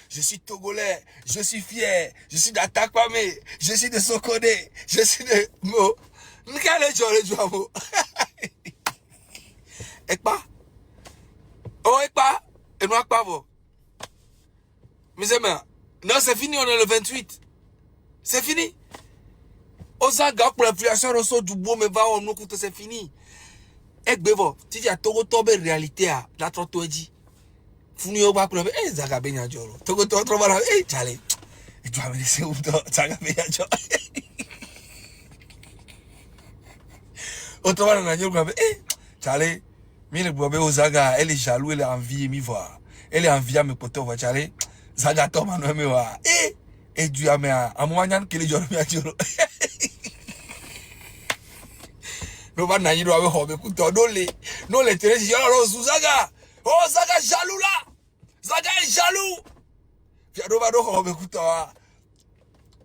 Je suis togolais, je suis fier, je suis d'Atakwame, je suis de Sokone, je suis de Mo. Ekpa? Oh, Ekpa? Et nous, Ekpa, vous? Mes amis, non, c'est fini, on est le 28. C'est fini. Osaga pour l'inflation, on sort du beau, mais va, on nous coûte, c'est fini. Ekbevo, si tu as Togo Tobe réalité, la trotte dit. Funi oba pour eh, Zaga Benya Joro. Togo Tobe, eh, Charlie. Et tu vas me laisser où, Zaga Benya Joro. Autrement, on a dit, eh, Charlie. Mais le bobe Ozaga, elle est jaloux, elle est envie, mi voit. Elle est envie à mes potos, va Charlie. Zaga Toma, non, mais va. Eh, et tu as mis à moi, qui les Joro, mi Joro. No va na yiro awe hobe kuto no le tere si yoro Zaga. Oh Zaga jaloux là. Zaga est jaloux. Puis on va do hobe kuto.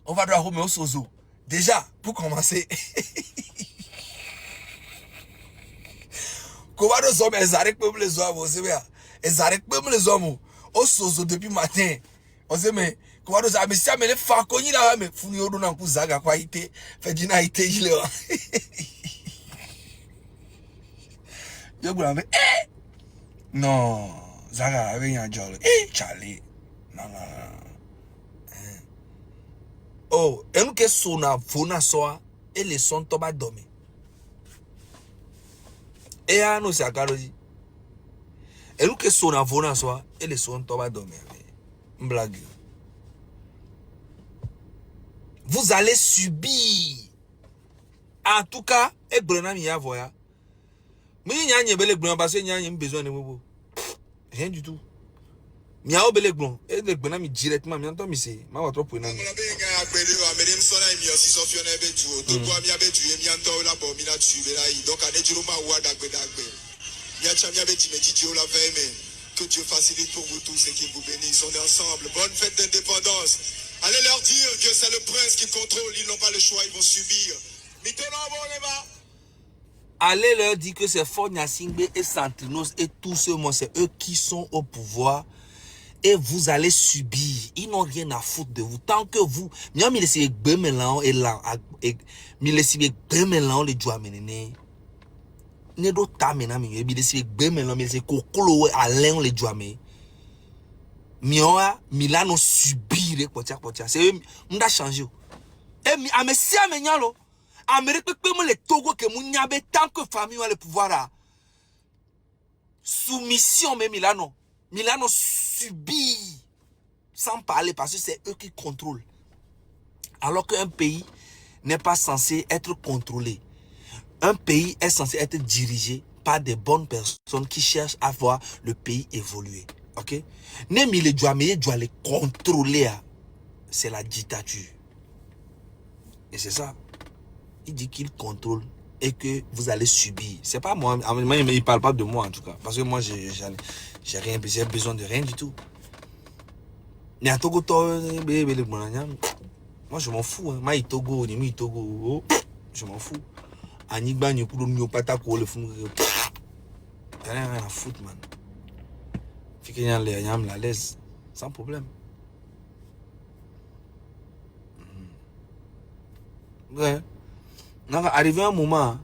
On va do home au sozo. Déjà pour commencer. Comment nos hommes ezarek peuple les hommes, vous savez. Ezarek peuple les hommes au sozo depuis matin. On sait mais comment nos amis ça mais les fakoni là mais funi odo na ku Zaga kwa ite. Fait dina ite jile. Je vous l'avais, eh! Non, Zaga avait un job. Eh, Charlie. Non. Oh, et nous que sona fona soa, et les sons tombent dormir. Et à nous, c'est à Karodi. Et nous que sona fona soa, et les sons tombent dormir. Blague. Vous allez subir. En tout cas, et Brennan y a voya. Mais il y a besoin de moi. Rien du tout. Il y a besoin et les bonhommes directement. Mais attends, c'est ma votre pour nous. Que Dieu facilite pour vous tous et qu'il vous bénisse. On est ensemble. Bonne fête d'indépendance. Allez leur dire que c'est le prince qui contrôle. Ils n'ont pas le choix, ils vont subir. Allez leur dire que c'est Fogna Singbe et Santrinos et tous ce monde, c'est eux qui sont au pouvoir. Et vous allez subir. Ils n'ont rien à foutre de vous. Tant que vous, mais laissez Bemelan et là, mais laissez Bemelan les joie menene. Ne do ta mena mais laissez Bemelan mais laissez Kokolo Alain les joie mais. Mioa Milano subir quoi tiens. C'est on a changé. Et mais si amenyalo. Amérique peut me le Togo que mon nyabe tant que famille a le pouvoir là. Soumission mais Milano subit sans parler parce que c'est eux qui contrôlent. Alors qu'un pays n'est pas censé être contrôlé. Un pays est censé être dirigé par des bonnes personnes qui cherchent à voir le pays évoluer. OK? Nemi le doit les contrôler. C'est la dictature. Et c'est ça. Il dit qu'il contrôle et que vous allez subir. C'est pas moi. Il parle pas de moi en tout cas. Parce que moi, j'ai besoin de rien du tout. Moi, je m'en fous. Moi, Togo, je m'en fous. Anigba, rien à foutre, man. Fait qu'il y a la laisse. Sans problème. Ouais. Donc, arrivé un moment,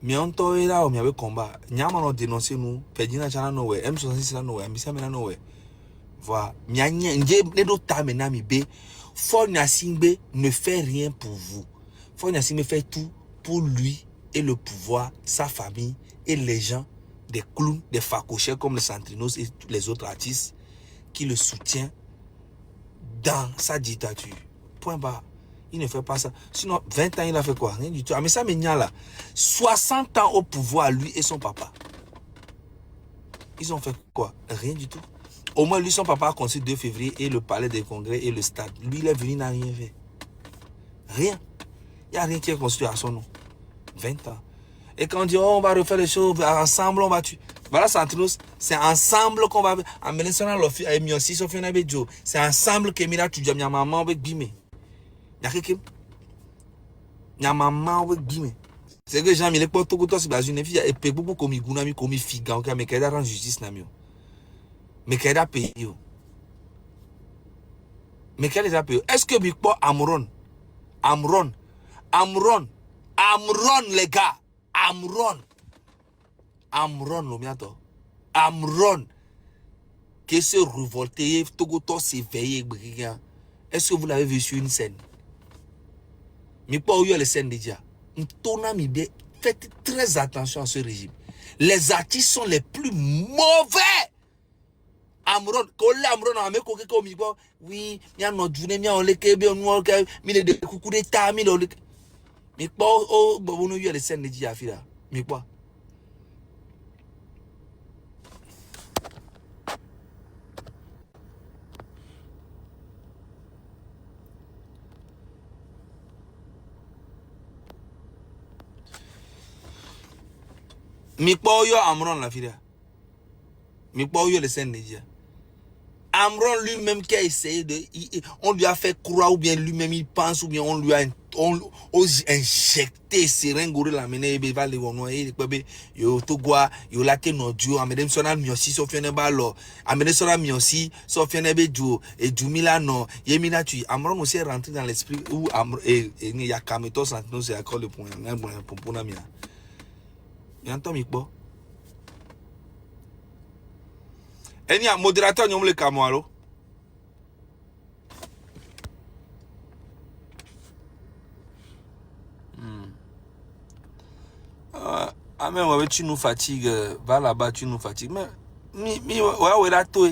mianto là, on y avait combat. Nyama on dénoncé nous, Pedina chana nowe, M66 là nowe, Missa mena nowe. Voilà. Mianya, ne do ta mena mi be. Fogna Singbe ne fait rien pour vous. Fogna Singbe fait tout pour lui et le pouvoir, sa famille et les gens, des clowns, des facochers comme les Santrinos et tous les autres artistes qui le soutiennent dans sa dictature. Point barre. Il ne fait pas ça. Sinon, 20 ans, il a fait quoi? Rien du tout. Ah, mais ça, là, 60 ans au pouvoir, lui et son papa. Ils ont fait quoi? Rien du tout. Au moins, lui, son papa a construit 2 février et le palais des congrès et le stade. Lui, il est venu, il n'a rien fait. Rien. Il n'y a rien qui est construit à son nom. 20 ans. Et quand on dit, oh, on va refaire les choses, ensemble, on va tuer. Voilà, Santrinos, c'est ensemble qu'on va... C'est ensemble que Mira, tu dis, ma maman avec Bimé. C'est C'est que Jean, il est pas tout le temps sur une fille, et beaucoup comme il goûte, comme il figa, mais qu'il a rend justice, mais qu'il a payé. Mais qu'il a payé. Est-ce que Bikpo Amron, les gars, Amron, l'omiato, Amron, qui se révolté, Togoto s'éveillé, est-ce que vous l'avez vu sur une scène? Mais pas où il y a les scènes déjà. Faites très attention à ce régime. Les artistes sont les plus mauvais. Amron, oui, il y a notre journée, il y a un léquébé, il y a des coucou d'état, mais pas où il y a les scènes déjà. Mais quoi? Mais pas yo Amron la fille. Mais pas yo les scènes déjà. Amron lui-même qui a essayé de, on lui a fait croire ou bien lui-même il pense ou bien on lui a injecté seringue la mener be va le noyer be yo to gwa yo la ke no du amede sona miosi so fiene ba lo amede sona miosi so fiene be du et du Milano yemina tu Amron aussi est rentré dans l'esprit où et il y a Kameto Santino c'est encore le point pour na mia. Yanto mikbo. Eni a modérateur nyom le kamwalo. Ah mais ouais tu nous fatigues, va là-bas tu nous fatigues. Mais ouais là toi.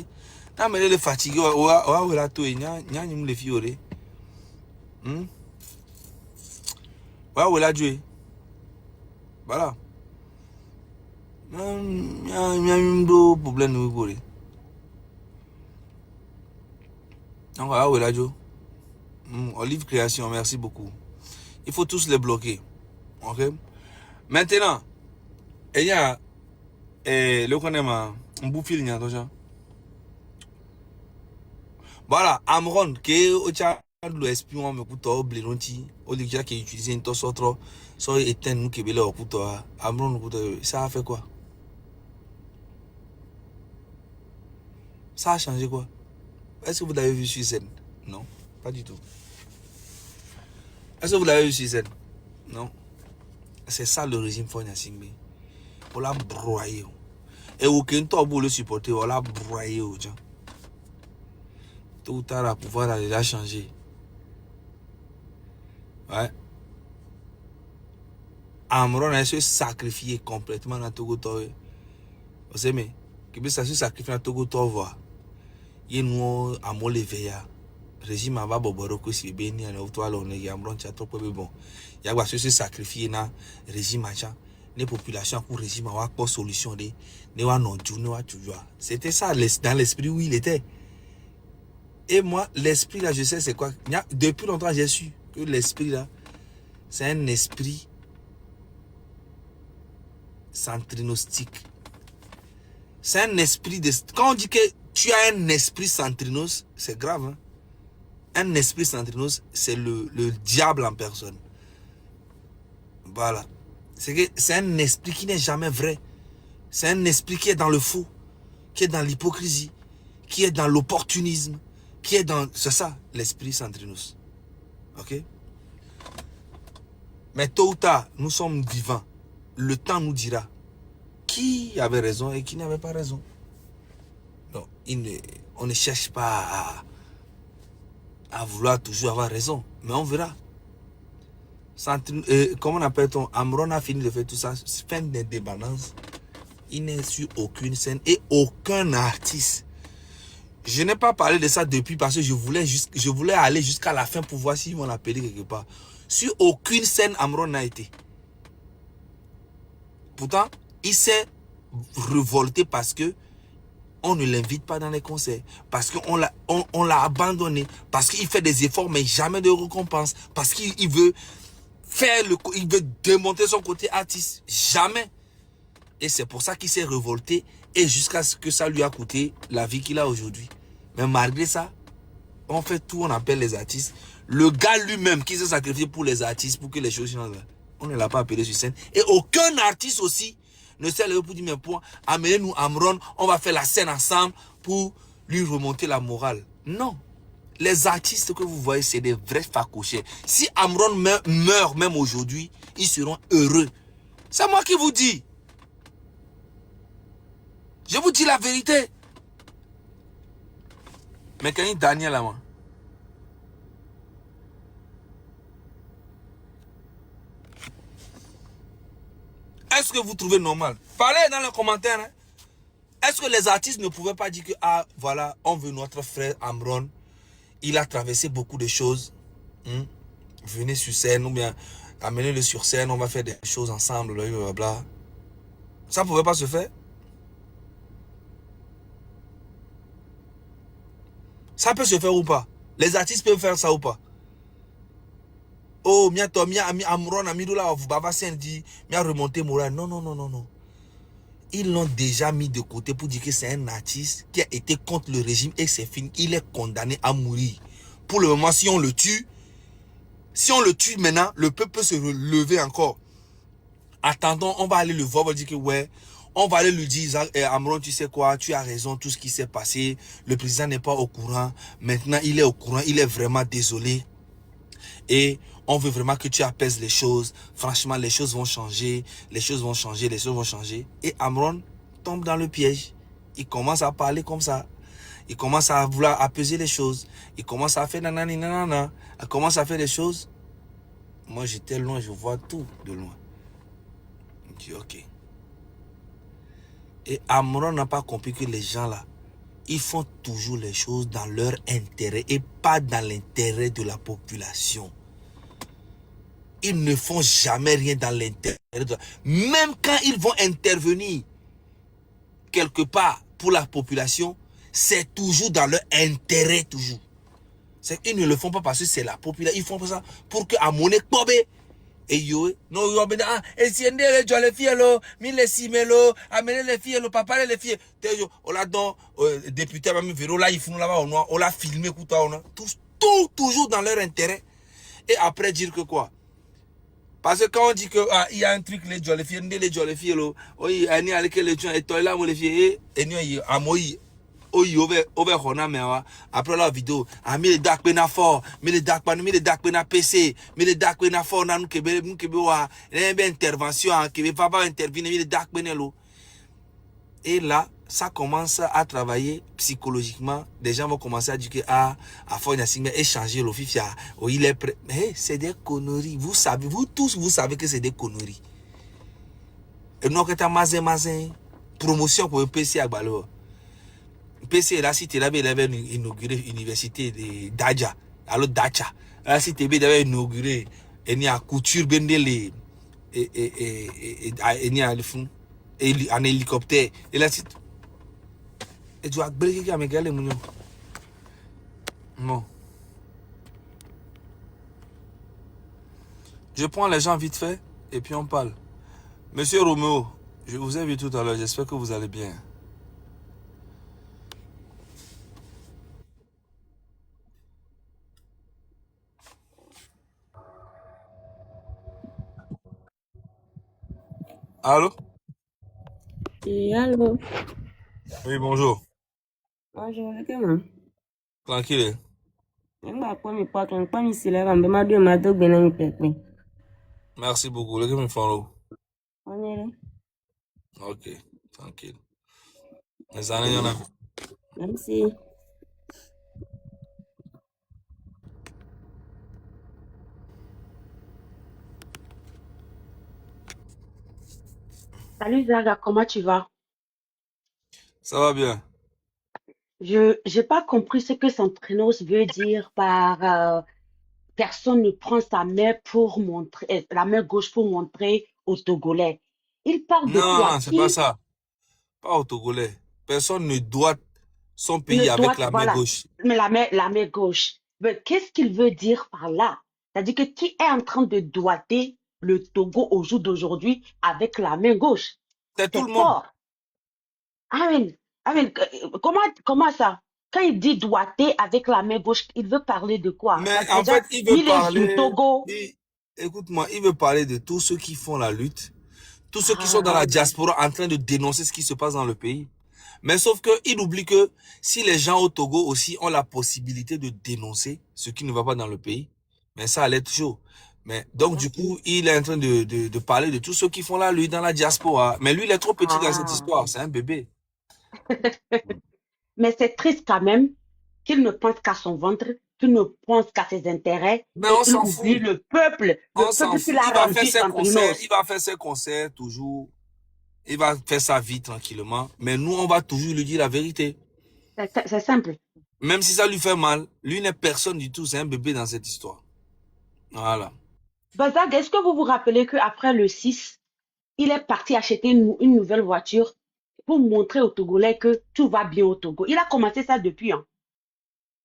Na me le fatigue ouais là toi nya nyum le fiore. Ouais là Dieu. Voilà. Il y a un problème de vous. Donc voilà, là, Joe. Olive Création, merci beaucoup. Il faut tous les bloquer. Ok? Maintenant, il y a le qu'on aime un bouffil, il y a déjà. Voilà, Amron, qui est au chat de l'espion, mais pour toi, Blénonti, au lieu qui est utilisé une tosse autre, soit éteint, nous qui est là, pour toi, Amron, ça a fait quoi? Ça a changé quoi? Est-ce que vous l'avez vu sur scène? Non, pas du tout. Est-ce que vous l'avez vu sur scène? Non. C'est ça le régime Fonia Singbe. On l'a broyé. Et aucun temps pour le supporter, on l'a broyé aux gens. Tout ou tard, le pouvoir a déjà changé. Ouais. Amron a se sacrifié complètement dans Togo Togo. Vous savez, que ça se sacrifie dans Togo Togo. Il nous a molé veilla. Régime a boboro que si béni à l'autre on est Amron trop bon. Il y a se sacrifier dans régime machin. Les populations pour régime a pas solution de ne wa non tu ne wa tu vois. C'était ça dans l'esprit où il était. Et moi l'esprit là je sais c'est quoi. Depuis longtemps j'ai su que l'esprit là c'est un esprit centrinostique. C'est un esprit de quand on dit que tu as un esprit centrinos, c'est grave. Hein? Un esprit centrinos, c'est le diable en personne. Voilà. C'est un esprit qui n'est jamais vrai. C'est un esprit qui est dans le faux, qui est dans l'hypocrisie, qui est dans l'opportunisme, qui est dans... C'est ça, l'esprit centrinos. Ok? Mais tôt ou tard, nous sommes vivants. Le temps nous dira qui avait raison et qui n'avait pas raison. Non, on ne cherche pas à vouloir toujours avoir raison, mais on verra. Comment on appelle-t-on? Amron a fini de faire tout ça, fin d'indépendance. Il n'est sur aucune scène et aucun artiste. Je n'ai pas parlé de ça depuis parce que je voulais aller jusqu'à la fin pour voir s'ils vont l'appeler quelque part. Sur aucune scène, Amron n'a été. Pourtant, il s'est révolté parce que on ne l'invite pas dans les concerts, parce qu'on l'a abandonné, parce qu'il fait des efforts mais jamais de récompense, parce qu'il veut il veut démontrer son côté artiste, jamais. Et c'est pour ça qu'il s'est révolté et jusqu'à ce que ça lui a coûté la vie qu'il a aujourd'hui. Mais malgré ça, on fait tout, on appelle les artistes. Le gars lui-même qui s'est sacrifié pour les artistes, pour que les choses changent. On ne l'a pas appelé sur scène. Et aucun artiste aussi ne s'est levé pour dire, mais point, amenez-nous Amron, on va faire la scène ensemble pour lui remonter la morale. Non. Les artistes que vous voyez, c'est des vrais facochers. Si Amron meurt même aujourd'hui, ils seront heureux. C'est moi qui vous dis. Je vous dis la vérité. Mais quand il Daniel là, moi. Est-ce que vous trouvez normal? Parlez dans les commentaires. Hein. Est-ce que les artistes ne pouvaient pas dire que, ah, voilà, on veut notre frère Amron. Il a traversé beaucoup de choses. Venez sur scène ou bien amenez-le sur scène, on va faire des choses ensemble, blablabla. Ça ne pouvait pas se faire. Ça peut se faire ou pas? Les artistes peuvent faire ça ou pas? Oh, mia Amron, Amidoula, vous bava dit, mia remonté moral. Non, non, non, non, non. Ils l'ont déjà mis de côté pour dire que c'est un artiste qui a été contre le régime et c'est fini. Il est condamné à mourir. Pour le moment, si on le tue maintenant, le peuple peut se relever encore. Attendons, on va aller le voir, on va dire que ouais, on va aller lui dire, Amron, tu sais quoi, tu as raison, tout ce qui s'est passé, le président n'est pas au courant, maintenant il est au courant, il est vraiment désolé. Et on veut vraiment que tu apaises les choses. Franchement, les choses vont changer. Les choses vont changer. Les choses vont changer. Et Amron tombe dans le piège. Il commence à parler comme ça. Il commence à vouloir apaiser les choses. Il commence à faire nanani nanana. Il commence à faire des choses. Moi, j'étais loin. Je vois tout de loin. Je dis, ok. Et Amron n'a pas compris que les gens là, ils font toujours les choses dans leur intérêt et pas dans l'intérêt de la population. Ils ne font jamais rien dans l'intérêt. Même quand ils vont intervenir quelque part pour la population, c'est toujours dans leur intérêt, toujours. Ils ne le font pas parce que c'est la population. Ils font ça pour que à monnaie tobe. Et yo, non, yo, ben, ah, et si on est les filles, là, mille les simelo, amener les filles, le papa, les filles. On l'a dans, député, même vélo, là, ils font là-bas, on l'a filmé, on a tout, toujours dans leur intérêt. Et après dire que quoi? Parce que quand on dit que il y a un truc les jolies filles, les jolies filles là, oui, on est allé que les gens et toi là les filles et nous à moi oui over hona mais après la vidéo a mis les dark pena fort, mais les dark pena PC, mais les dark pena fort nan que wa une intervention que va pas intervenir les dark pena là. Et là ça commence à travailler psychologiquement. Des gens vont commencer à dire que à fond échanger le fifia. Oh, il est prêt. Mais c'est des conneries. Vous savez, vous tous, vous savez que c'est des conneries. Et nous, quand mazin, promotion pour le PC à Balo. PC, là, si tu avais inauguré l'université de Daja. Alors, Dacha. Là, si tu avais inauguré, il y a couture, bendele, et il y a un hélicoptère. Et là, si et tu as brûlé qui a mégalé mon. Non. Je prends les gens vite fait et puis on parle. Monsieur Roméo, je vous ai vu tout à l'heure. J'espère que vous allez bien. Allô? Et allô? Oui, bonjour. Bonjour, comment? Tranquille. Merci beaucoup. Les gars me follow. Ok, tranquille. Les années, il y en a. Merci. Salut Zaga, comment tu vas? Ça va bien. Je n'ai pas compris ce que Centrinos veut dire par personne ne prend sa main pour montrer, la main gauche pour montrer aux Togolais. Il parle de Non, quoi? non, c'est pas ça. Pas au Togolais. Personne ne doit son Ne pays avec doit, la main voilà, gauche. mais la main gauche. Mais qu'est-ce qu'il veut dire par là? C'est-à-dire que qui est en train de doiter le Togo au jour d'aujourd'hui avec la main gauche? C'est tout C'est le monde. fort. Amen. Amen. Comment ça? Quand il dit doiter avec la main gauche, il veut parler de quoi? Mais en Déjà, fait, il veut il est du parler. Togo. Écoute-moi, il veut parler de tous ceux qui font la lutte, tous ceux qui sont dans la diaspora en train de dénoncer ce qui se passe dans le pays. Mais sauf que il oublie que si les gens au Togo aussi ont la possibilité de dénoncer ce qui ne va pas dans le pays, mais ça allait être chaud. Mais donc du coup, il est en train de parler de tous ceux qui font la lutte dans la diaspora. Mais lui, il est trop petit dans cette histoire. C'est un bébé. Mais c'est triste quand même qu'il ne pense qu'à son ventre, qu'il ne pense qu'à ses intérêts Mais et on il s'en oublie fout. le On s'en peuple qu'il fout. a Il va faire rendu ses concerts. Santrinos. Il va faire ses concerts toujours. Il va faire sa vie tranquillement. Mais nous, on va toujours lui dire la vérité. C'est simple. Même si ça lui fait mal, lui n'est personne du tout. C'est un bébé dans cette histoire. Voilà. Bazag, est-ce que vous vous rappelez qu'après le 6, il est parti acheter une nouvelle voiture pour montrer aux Togolais que tout va bien au Togo. Il a commencé ça depuis. Hein.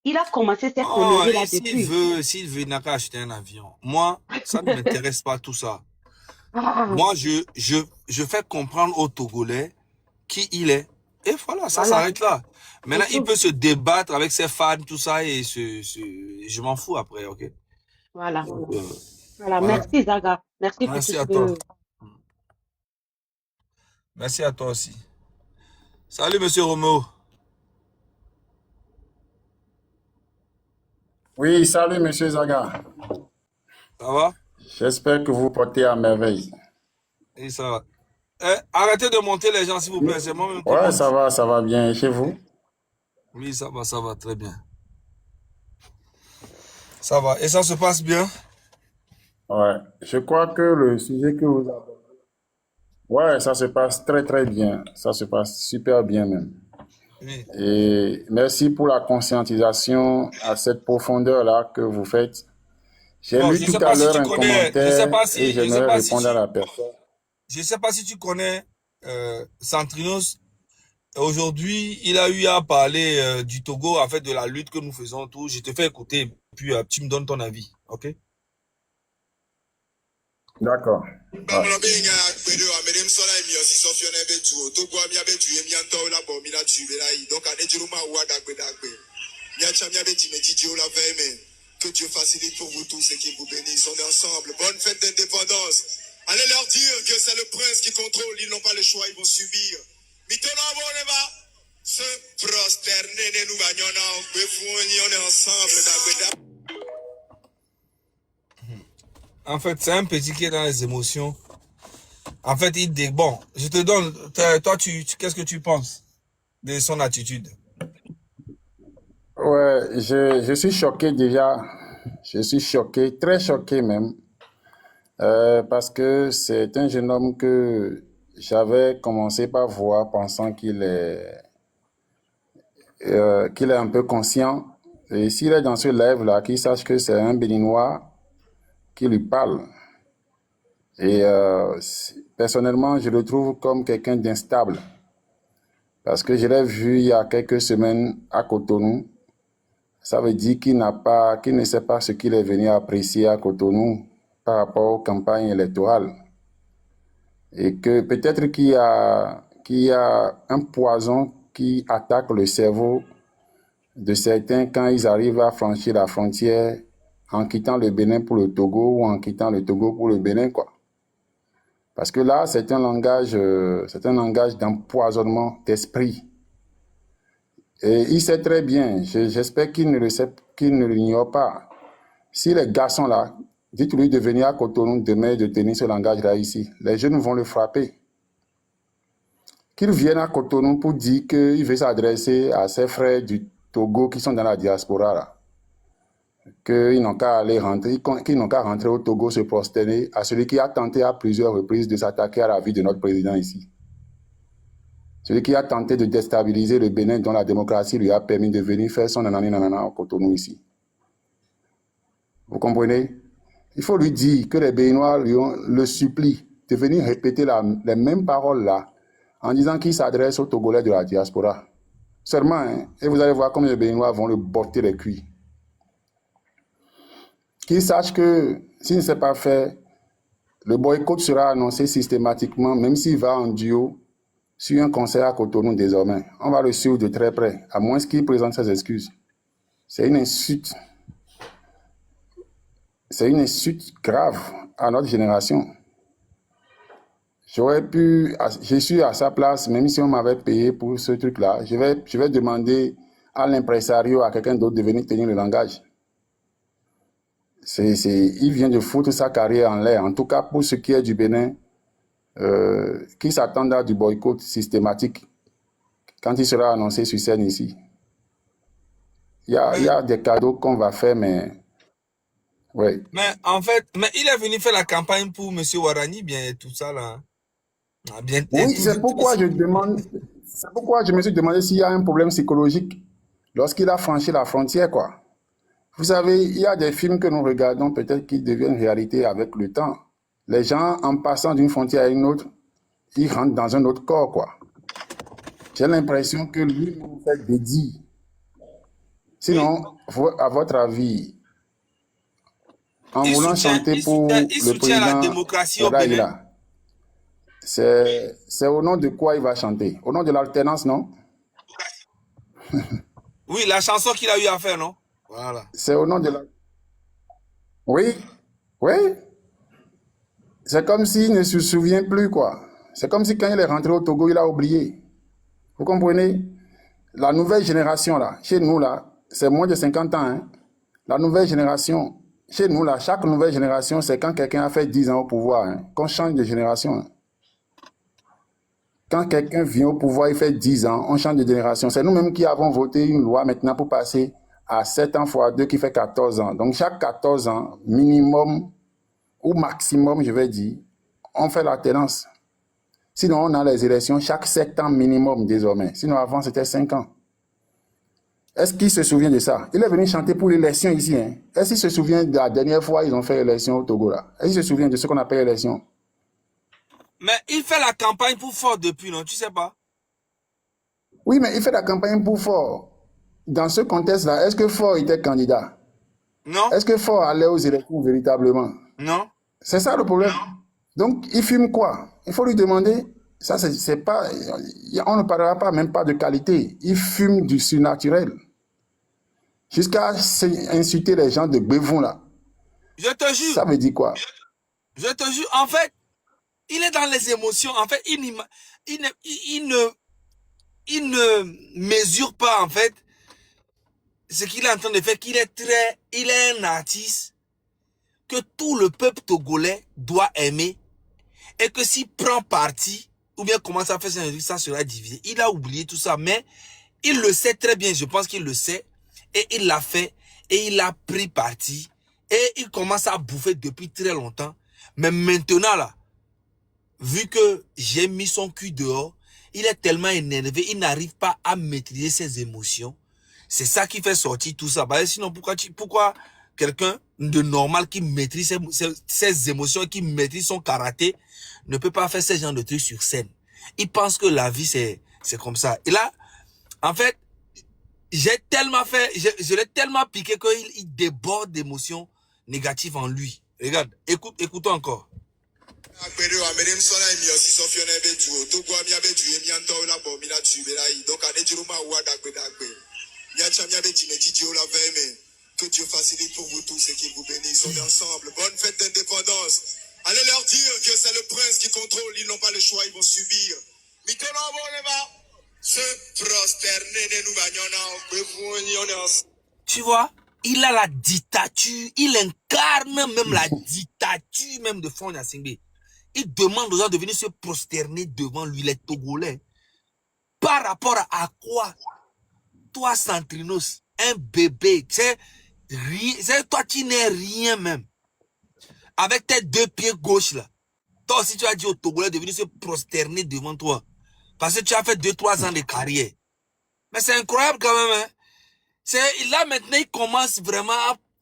Il a commencé ces Oh, et conneries-là depuis. s'il veut, il n'a qu'à acheter un avion. Moi, ça ne m'intéresse pas tout ça. Ah, Moi, je fais comprendre aux Togolais qui il est. Et voilà, ça voilà, s'arrête là. c'est Maintenant, il tout. peut se débattre avec ses fans, tout ça, et je m'en fous après, ok? Voilà. Donc, Voilà. voilà. Merci, Zaga. Merci pour tout Merci ce à toi. que. Merci à toi aussi. Salut, monsieur Romo. Oui, salut Monsieur Zaga. Ça va? J'espère que vous portez à merveille. Et ça va. Arrêtez de monter les gens, s'il vous plaît. C'est moi-même qui Ouais, monte. ça va bien. Et chez vous? Oui, ça va très bien. Ça va. Et ça se passe bien? Ouais. Je crois que le sujet que vous avez. Ouais, ça se passe très très bien. Ça se passe super bien même. Oui. Et merci pour la conscientisation à cette profondeur-là que vous faites. J'ai Bon, lu tout à l'heure un commentaire et j'aimerais répondre à la personne. Je sais pas si tu connais Santrinos. Aujourd'hui, il a eu à parler du Togo, en fait, de la lutte que nous faisons tout. Je te fais écouter, puis tu me donnes ton avis, ok? D'accord. Ouais. Que Dieu facilite pour vous tous et qu'il vous bénisse. On est ensemble. Bonne fête d'indépendance. Allez leur dire que c'est le prince qui contrôle. Ils n'ont pas le choix, ils vont subir. Se prosterner, nous on est ensemble. En fait, c'est un petit qui est dans les émotions. En fait, il dit, bon, je te donne, toi, qu'est-ce que tu penses de son attitude? Ouais, je suis choqué déjà. Je suis choqué, très choqué même. Parce que c'est un jeune homme que j'avais commencé par voir pensant qu'il est un peu conscient. Et s'il est dans ce live-là, qu'il sache que c'est un Béninois qui lui parle. Et personnellement, je le trouve comme quelqu'un d'instable. Parce que je l'ai vu il y a quelques semaines à Cotonou. Ça veut dire qu'il ne sait pas ce qu'il est venu apprécier à Cotonou par rapport aux campagnes électorales. Et que peut-être qu'il y a un poison qui attaque le cerveau de certains quand ils arrivent à franchir la frontière en quittant le Bénin pour le Togo ou en quittant le Togo pour le Bénin, quoi. Parce que là, c'est un langage d'empoisonnement d'esprit. Et il sait très bien, j'espère qu'il ne le sait, qu'il ne l'ignore pas. Si les garçons là, dites-lui de venir à Cotonou demain et de tenir ce langage-là ici, les jeunes vont le frapper. Qu'il vienne à Cotonou pour dire qu'il veut s'adresser à ses frères du Togo qui sont dans la diaspora là. Qu'ils n'ont qu'à aller rentrer, qu'ils n'ont qu'à rentrer au Togo se prosterner à celui qui a tenté à plusieurs reprises de s'attaquer à la vie de notre président ici. Celui qui a tenté de déstabiliser le Bénin dont la démocratie lui a permis de venir faire son nanana au Cotonou ici. Vous comprenez? Il faut lui dire que les Béninois le supplient de venir répéter les mêmes paroles là en disant qu'il s'adresse aux Togolais de la diaspora. Seulement, hein, et vous allez voir comme les Béninois vont le botter les cuits. Qu'il sache que s'il ne sait pas faire, le boycott sera annoncé systématiquement, même s'il va en duo sur un concert à Cotonou désormais. On va le suivre de très près, à moins qu'il présente ses excuses. C'est une insulte. c'est une insulte grave à notre génération. Je suis à sa place, même si on m'avait payé pour ce truc-là, je vais demander à l'impresario, à quelqu'un d'autre de venir tenir le langage. Il vient de foutre sa carrière en l'air. En tout cas, pour ce qui est du Bénin, qui s'attendent à du boycott systématique quand il sera annoncé sur scène ici. Il y a des cadeaux qu'on va faire, mais ouais. Mais en fait, mais il est venu faire la campagne pour M. Warani, bien tout ça là. Ah, bien, Oui, c'est pourquoi je me suis demandé s'il y a un problème psychologique lorsqu'il a franchi la frontière, quoi. Vous savez, il y a des films que nous regardons, peut-être qui deviennent réalité avec le temps. Les gens, en passant d'une frontière à une autre, ils rentrent dans un autre corps, quoi. J'ai l'impression que lui nous fait dédié. Sinon, à votre avis, en voulant chanter pour il le soutient la président démocratie au Bénin. Raïla, c'est au nom de quoi il va chanter? Au nom de l'alternance, non? Oui, la chanson qu'il a eu à faire, non? Voilà. C'est au nom de la... Oui, oui. C'est comme s'il ne se souvient plus, quoi. C'est comme si quand il est rentré au Togo, il a oublié. Vous comprenez? La nouvelle génération, là, chez nous, là, c'est moins de 50 ans, hein. La nouvelle génération, chez nous, là, chaque nouvelle génération, c'est quand quelqu'un a fait 10 ans au pouvoir, hein, qu'on change de génération. Hein. Quand quelqu'un vient au pouvoir, il fait 10 ans, on change de génération. C'est nous-mêmes qui avons voté une loi maintenant pour passer à 7 ans fois 2 qui fait 14 ans. Donc, chaque 14 ans, minimum ou maximum, je vais dire, on fait l'alternance. Sinon, on a les élections chaque 7 ans minimum désormais. Sinon, avant, c'était 5 ans. Est-ce qu'il se souvient de ça? Il est venu chanter pour l'élection ici. Hein? Est-ce qu'il se souvient de la dernière fois ils ont fait l'élection au Togo là? Est-ce qu'il se souvient de ce qu'on appelle l'élection? Mais il fait la campagne pour Ford depuis, non? Tu sais pas? Oui, mais il fait la campagne pour Ford. Dans ce contexte-là, est-ce que Ford était candidat? Non? Est-ce que Ford allait aux élections véritablement? Non? C'est ça le problème. Donc, il fume quoi? Il faut lui demander. Ça, c'est pas. On ne parlera pas même pas de qualité. Il fume du surnaturel. Jusqu'à insulter les gens de Bévon là. Je te jure. Ça veut dire quoi? Je te jure. En fait, il est dans les émotions. En fait, il ne mesure pas, en fait, ce qu'il est en train de faire, il est un artiste que tout le peuple togolais doit aimer et que s'il prend parti ou bien commence à faire ça sera divisé. Il a oublié tout ça, mais il le sait très bien, je pense qu'il le sait, et il l'a fait, et il a pris parti, et il commence à bouffer depuis très longtemps. Mais maintenant là, vu que j'ai mis son cul dehors, il est tellement énervé, il n'arrive pas à maîtriser ses émotions. C'est ça qui fait sortir tout ça. Bah, sinon, pourquoi quelqu'un de normal qui maîtrise ses émotions, qui maîtrise son karaté, ne peut pas faire ce genre de trucs sur scène? Il pense que la vie, c'est comme ça. Et là, en fait, je l'ai tellement piqué qu'il déborde d'émotions négatives en lui. Regarde, écoutons encore. Que Dieu facilite pour vous tous et qu'il vous bénisse. On est ensemble. Bonne fête d'indépendance. Allez leur dire que c'est le prince qui contrôle. Ils n'ont pas le choix, ils vont subir. Tu vois, il a la dictature, il incarne même la dictature même de Faure Gnassingbé. Il demande aux gens de venir se prosterner devant lui, les Togolais. Par rapport à quoi? Toi, Centrinos, un bébé, c'est toi qui n'es rien même. Avec tes deux pieds gauches là. Toi aussi, tu as dit aux Togolais de venir se prosterner devant toi. Parce que tu as fait 2-3 ans de carrière. Mais c'est incroyable quand même. Hein? Là maintenant, il commence vraiment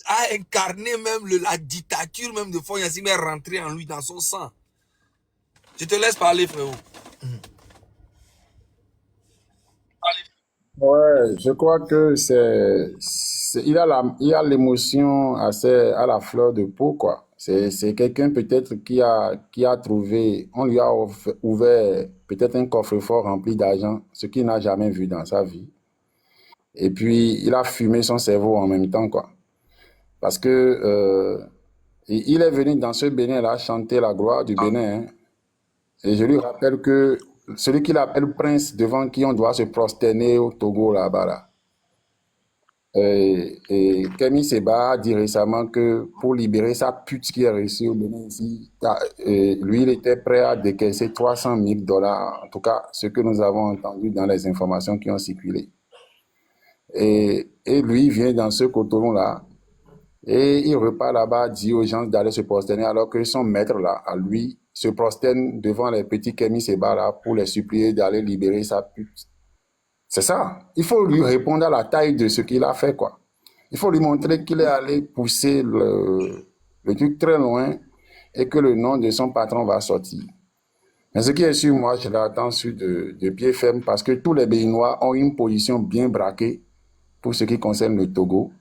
à incarner même la dictature même de Faure Gnassingbé, rentrer en lui, dans son sang. Je te laisse parler, frérot. Ouais, je crois que il a l'émotion assez à la fleur de peau, quoi. C'est quelqu'un peut-être qui a trouvé, on lui a ouvert peut-être un coffre-fort rempli d'argent, ce qu'il n'a jamais vu dans sa vie. Et puis, il a fumé son cerveau en même temps, quoi. Parce que Et il est venu dans ce Bénin-là chanter la gloire du Bénin. Hein. Et je lui rappelle que celui qu'il appelle prince, devant qui on doit se prosterner au Togo là-bas, là. Et Kemi Seba a dit récemment que pour libérer sa pute qui est réussi au Bénin ici, lui, il était prêt à décaisser $300,000, en tout cas, ce que nous avons entendu dans les informations qui ont circulé. Et lui vient dans ce cotonou-là, et il repart là-bas, dit aux gens d'aller se prosterner, alors que son maître, là, à lui, se prosterne devant les petits Kemi Seba, là, pour les supplier d'aller libérer sa pute. C'est ça. Il faut lui répondre à la taille de ce qu'il a fait, quoi. Il faut lui montrer qu'il est allé pousser le truc très loin et que le nom de son patron va sortir. Mais ce qui est sûr, moi, je l'attends sur de pied ferme parce que tous les Béninois ont une position bien braquée pour ce qui concerne le Togo.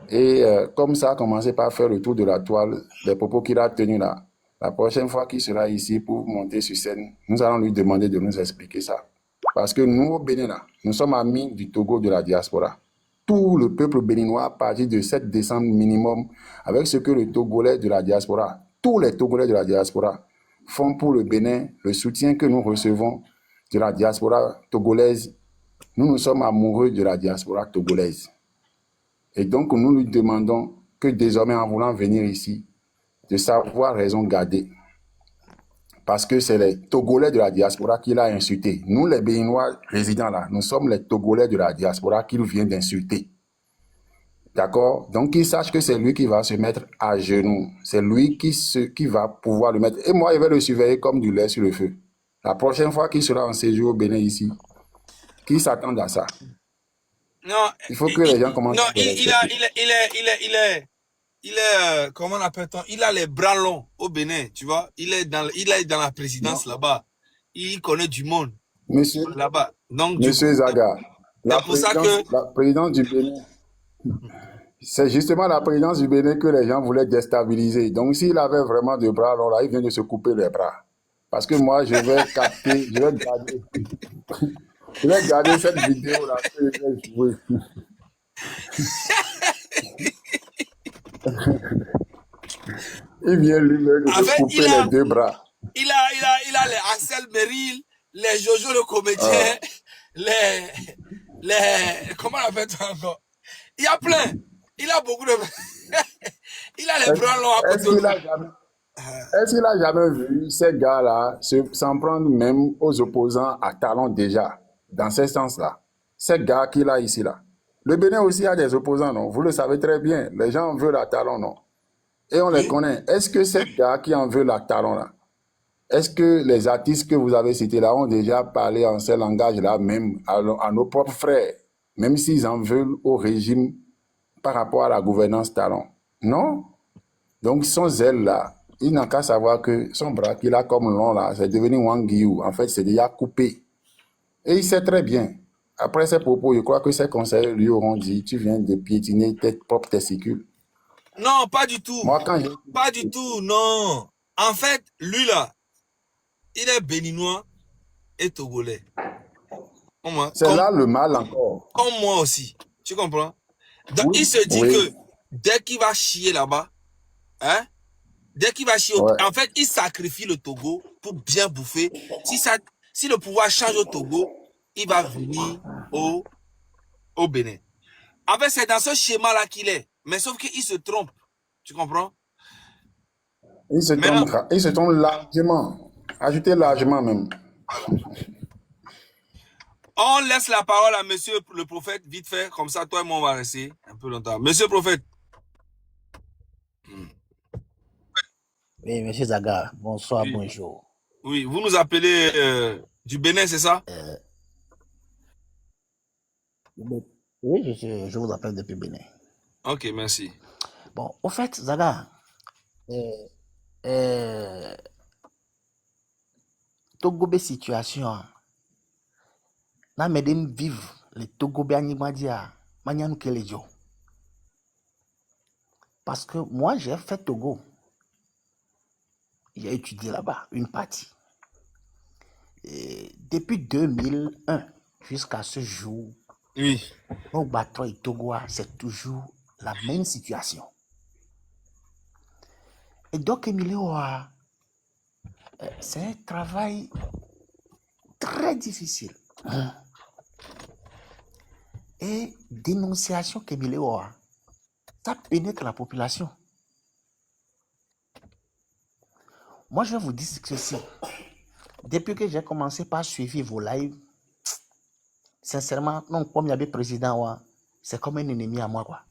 Et comme ça a commencé par faire le tour de la toile, les propos qu'il a tenus là, la prochaine fois qu'il sera ici pour monter sur scène, nous allons lui demander de nous expliquer ça. Parce que nous, au Bénin, là, nous sommes amis du Togo de la diaspora. Tout le peuple béninois, à partir de 7 décembre minimum, avec ce que les Togolais de la diaspora, tous les Togolais de la diaspora, font pour le Bénin, le soutien que nous recevons de la diaspora togolaise, nous sommes amoureux de la diaspora togolaise. Et donc, nous lui demandons que désormais, en voulant venir ici, de savoir raison garder. Parce que c'est les Togolais de la diaspora qu'il a insultés. Nous, les Béninois résidents là, nous sommes les Togolais de la diaspora qu'il vient d'insulter. D'accord? Donc, qu'il sache que c'est lui qui va se mettre à genoux. C'est lui qui va pouvoir le mettre. Et moi, je vais le surveiller comme du lait sur le feu. La prochaine fois qu'il sera en séjour au Bénin ici, qu'il s'attende à ça. Non, Il faut que les gens commencent non, à le respecter. il est, comment on appelle-t-on? Il a les bras longs au Bénin, tu vois. Il est dans la présidence là-bas. Il connaît du monde Monsieur, là-bas. Donc, Monsieur Zaga, c'est pour ça que, la présidence du Bénin, c'est justement la présidence du Bénin que les gens voulaient déstabiliser. Donc, s'il avait vraiment des bras, alors là, il vient de se couper les bras. Parce que moi, je vais capter, je vais garder cette vidéo-là que je vais jouer. Il vient lui-même de se couper les deux bras. Il a les Ansel Merrill, les Jojo le comédien, comment on appelle ça encore? Il y a plein. Il a beaucoup de... Il a les bras longs à côté de lui. Est-ce qu'il a jamais vu ces gars-là s'en prendre même aux opposants à talons déjà, dans ce sens-là? Ces gars qu'il a ici, là. Le Bénin aussi a des opposants, non? Vous le savez très bien. Les gens veulent à talons, non? Et on les connaît. Est-ce que ces gars qui en veulent à talons, là, est-ce que les artistes que vous avez cités là ont déjà parlé en ce langage-là, même à nos propres frères, même s'ils en veulent au régime par rapport à la gouvernance talon? Non? Donc, son zèle-là, il n'a qu'à savoir que son bras qu'il a comme long là, c'est devenu Wangyu. En fait, c'est déjà coupé. Et il sait très bien. Après ces propos, je crois que ses conseillers lui auront dit, tu viens de piétiner tes propres testicules. Non, pas du tout. Moi, pas du tout, non. En fait, lui là, il est béninois et togolais. C'est là le mal encore. Comme moi aussi. Tu comprends? Donc, il se dit que dès qu'il va chier là-bas, hein? Dès qu'il va chier, en fait, il sacrifie le Togo pour bien bouffer. Si le pouvoir change au Togo, il va venir au Bénin. En fait, c'est dans ce schéma-là qu'il est. Mais sauf qu'il se trompe. Tu comprends? Il se trompe largement. Ajoutez largement même. On laisse la parole à monsieur le prophète, vite fait. Comme ça, toi et moi, on va rester un peu longtemps. Monsieur le prophète. Oui, monsieur Zaga, bonsoir, oui. Bonjour. Oui, vous nous appelez du Bénin, c'est ça? Oui, je vous appelle depuis Bénin. Ok, merci. Bon, au fait, Zaga, Togobé situation, na medem vive le Togobé animadia, manianou kelejo. Parce que moi, j'ai fait Togo. J'ai étudié là-bas, une partie. Et depuis 2001 jusqu'à ce jour, oui. Au Bato et Togo, c'est toujours la même situation. Et donc, Emilio, c'est un travail très difficile. Et dénonciation qu'Emilio a, ça pénètre la population. Moi, je vais vous dire ceci. Depuis que j'ai commencé par suivre vos lives, sincèrement, non, comme il y avait président, c'est comme un ennemi à moi, quoi.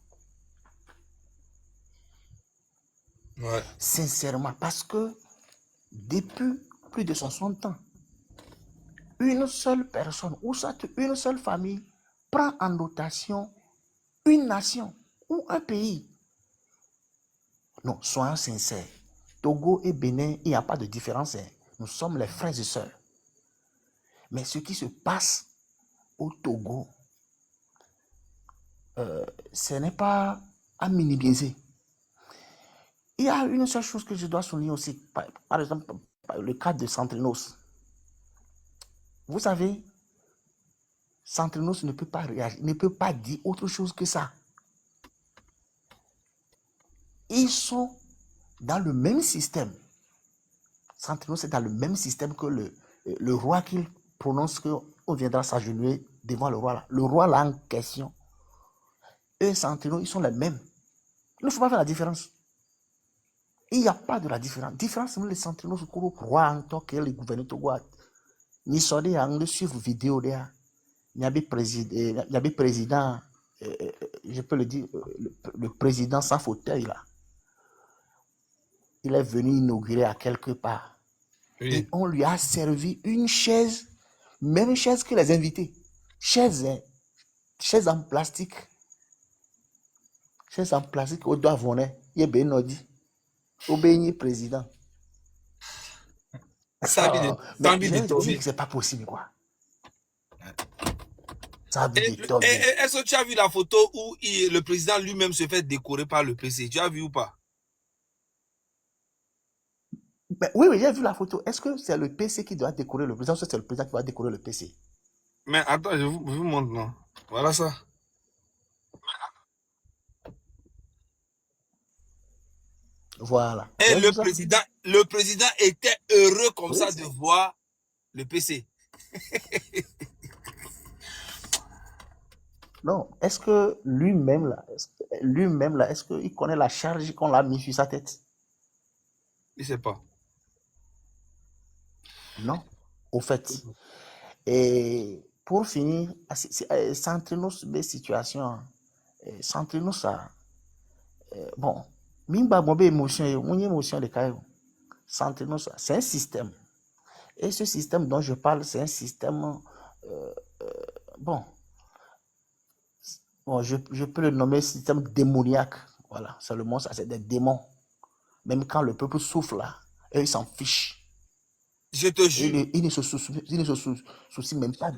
Ouais. Sincèrement, parce que depuis plus de 60 ans, une seule personne ou soit une seule famille prend en notation une nation ou un pays. Non, soyons sincères. Togo et Bénin, il n'y a pas de différence. Nous sommes les frères et sœurs. Mais ce qui se passe au Togo, ce n'est pas à minimiser. Il y a une seule chose que je dois souligner aussi. Par exemple, le cas de Centrinos. Vous savez, Centrinos ne peut pas réagir, ne peut pas dire autre chose que ça. Ils sont dans le même système. Centrinos est dans le même système que le roi qu'il prononce qu'on viendra s'agenouiller devant le roi là. Le roi là en question. Eux et Centrinos, ils sont les mêmes. Il ne faut pas faire la différence. Il n'y a pas de la différence. Différence entre les Centrinos, le roi en tant que le gouverneur Togo. Ni sorti à nous suivre vidéo là. Il y avait président, je peux le dire, le président sans fauteuil là. Il est venu inaugurer à quelque part. Oui. Et on lui a servi une chaise, même chaise que les invités. Chaise en plastique. Chaise en plastique, au doigt vonet. Il y a bien dit. Au béni président. Ça a mis Mais de je dis tomber. que c'est pas possible, quoi. Ça a mis de tomber. Est-ce que tu as vu la photo où le président lui-même se fait décorer par le PC? Tu as vu ou pas? Mais oui, j'ai vu la photo. Est-ce que c'est le PC qui doit décorer le président ou c'est le président qui doit décorer le PC? Mais attends, je vous montre, non. Voilà ça. Voilà. Et Vous avez vu ça? le président était heureux comme Oui. ça de voir le PC. Non, est-ce que lui-même là, est-ce qu'il connaît la charge qu'on l'a mis sur sa tête? Il sait pas. Non, au fait. Et pour finir, Centrinos, des situations, Centrinos, ça, bon, mimba mobe émotion, mon émotion de caillou. Centrinos, c'est un système. Et ce système dont je parle, c'est un système, bon, je peux le nommer système démoniaque. Voilà, c'est le mot, ça, c'est des démons. Même quand le peuple souffle là, eux, ils s'en fichent. Je te jure. Ils ne se soucient même pas.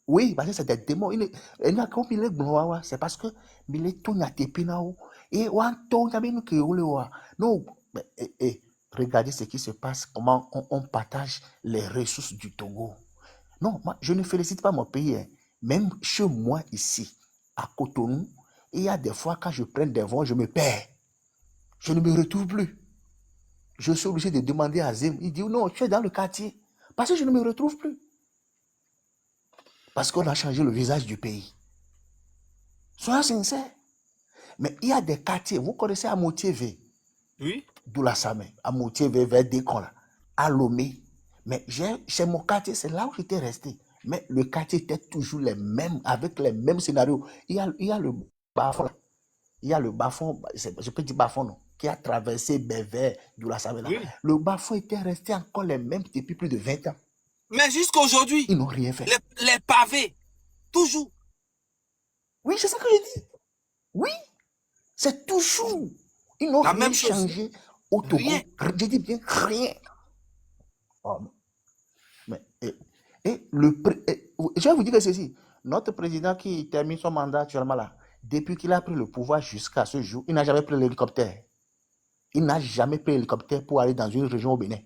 Oui, parce que c'est des démons. Comme il est bon, c'est parce que il est tout n'atépinao. Et non, regardez ce qui se passe, comment on partage les ressources du Togo. Non, moi, je ne félicite pas mon pays. Hein. Même chez moi ici, à Cotonou, il y a des fois quand je prends des vols, je me perds. Je ne me retrouve plus. Je suis obligé de demander à Zim. Il dit non, tu es dans le quartier. Parce que je ne me retrouve plus. Parce qu'on a changé le visage du pays. Soyons sincères. Mais il y a des quartiers, vous connaissez Amotiévé, Oui. Doulassame, Amotiévé, vers Décon, à Lomé. Mais chez mon quartier, c'est là où j'étais resté. Mais le quartier était toujours les mêmes, avec les mêmes scénarios. Il y a le bas-fond. Il y a le bas-fond, je peux dire bas-fond, non, qui a traversé Bévert, Doulassame. Oui. Le bas-fond était resté encore les mêmes depuis plus de 20 ans. Mais jusqu'à aujourd'hui, Ils n'ont rien fait. les pavés, toujours. Oui, c'est ça que je dis. Oui, c'est toujours. Ils n'ont La rien même chose. changé au Togo. Rien. Je dis bien rien. Oh, mais, je vais vous dire que ceci. Notre président qui termine son mandat actuellement là, depuis qu'il a pris le pouvoir jusqu'à ce jour, il n'a jamais pris l'hélicoptère. Il n'a jamais pris l'hélicoptère pour aller dans une région au Bénin.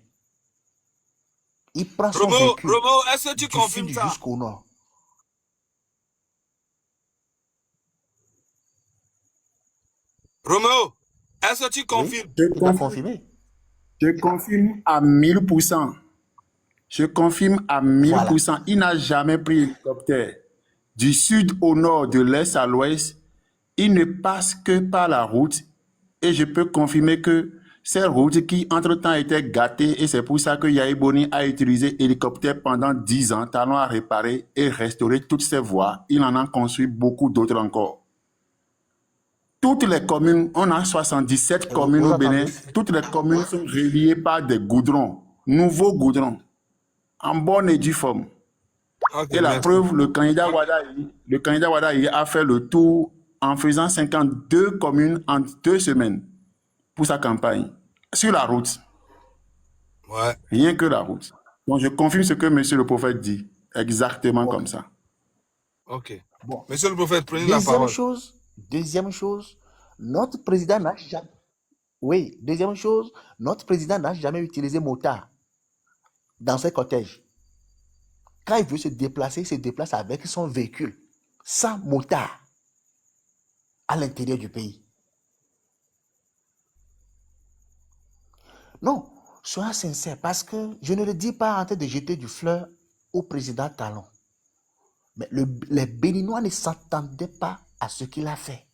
Il prend son véhicule Romo, est-ce que tu du confirmes sud ça? jusqu'au nord. Romo, est-ce que tu Oui, confirmes? Je il doit confirme. confirmer. Je confirme à 1000%. Je confirme à 1000%. Voilà. Il n'a jamais pris hélicoptère. Du sud au nord, de l'est à l'ouest, il ne passe que par la route. Et je peux confirmer que ces routes qui, entre-temps, étaient gâtées, et c'est pour ça que Yahi Boni a utilisé hélicoptère pendant 10 ans, Talon a réparé et restauré toutes ces voies. Il en a construit beaucoup d'autres encore. Toutes les communes, on a 77 Et communes vous au Bénin, attendez. toutes les communes sont reliées par des goudrons, nouveaux goudrons, en bonne et due forme. Ok, Et la merci. preuve, le candidat Wadaï a fait le tour en faisant 52 communes en 2 semaines pour sa campagne, sur la route, Ouais, rien que la route. Donc je confirme ce que monsieur le prophète dit, exactement Ok. comme ça. ok. Bon. Monsieur le prophète, prenez la parole. Deuxième chose, notre président n'a jamais. Oui, deuxième chose, notre président n'a jamais utilisé motard dans ses cortèges. Quand il veut se déplacer, il se déplace avec son véhicule, sans motard, à l'intérieur du pays. Non, sois sincère, parce que je ne le dis pas en train de jeter du fleur au président Talon. Mais les Béninois ne s'attendaient pas à ce qu'il a fait.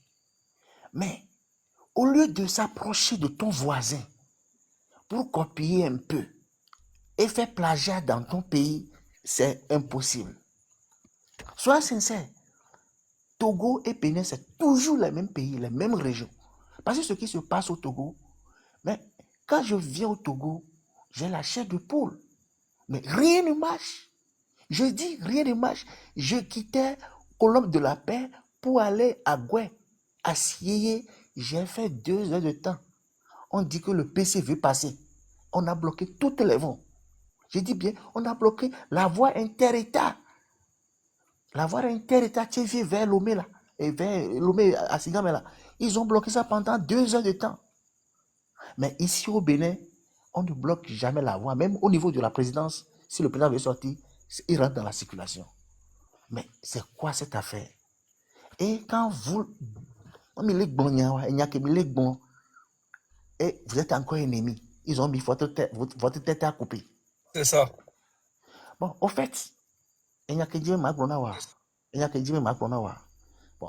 Mais au lieu de s'approcher de ton voisin pour copier un peu et faire plagiat dans ton pays, c'est impossible. Sois sincère. Togo et Bénin, c'est toujours les mêmes pays, les mêmes régions. Parce que ce qui se passe au Togo, mais quand je viens au Togo, j'ai la chair de poule. Mais rien ne marche. Je dis rien ne marche. Je quittais Colombe de la Paix pour aller à Goué, à Sieyé. J'ai fait 2 heures de temps. On dit que le PC veut passer. On a bloqué toutes les voies. Je dis bien, on a bloqué la voie inter-État. La voie inter-État TV vers Lomé là, et vers Lomé à Sigame là. Ils ont bloqué ça pendant 2 heures de temps. Mais ici au Bénin, on ne bloque jamais la voie. Même au niveau de la présidence, si le président veut sortir, il rentre dans la circulation. Mais c'est quoi cette affaire? Et quand vous, et vous êtes encore ennemi, ils ont mis votre tête à couper. C'est ça. Bon, au fait, il n'y a que Dieu m'a bon,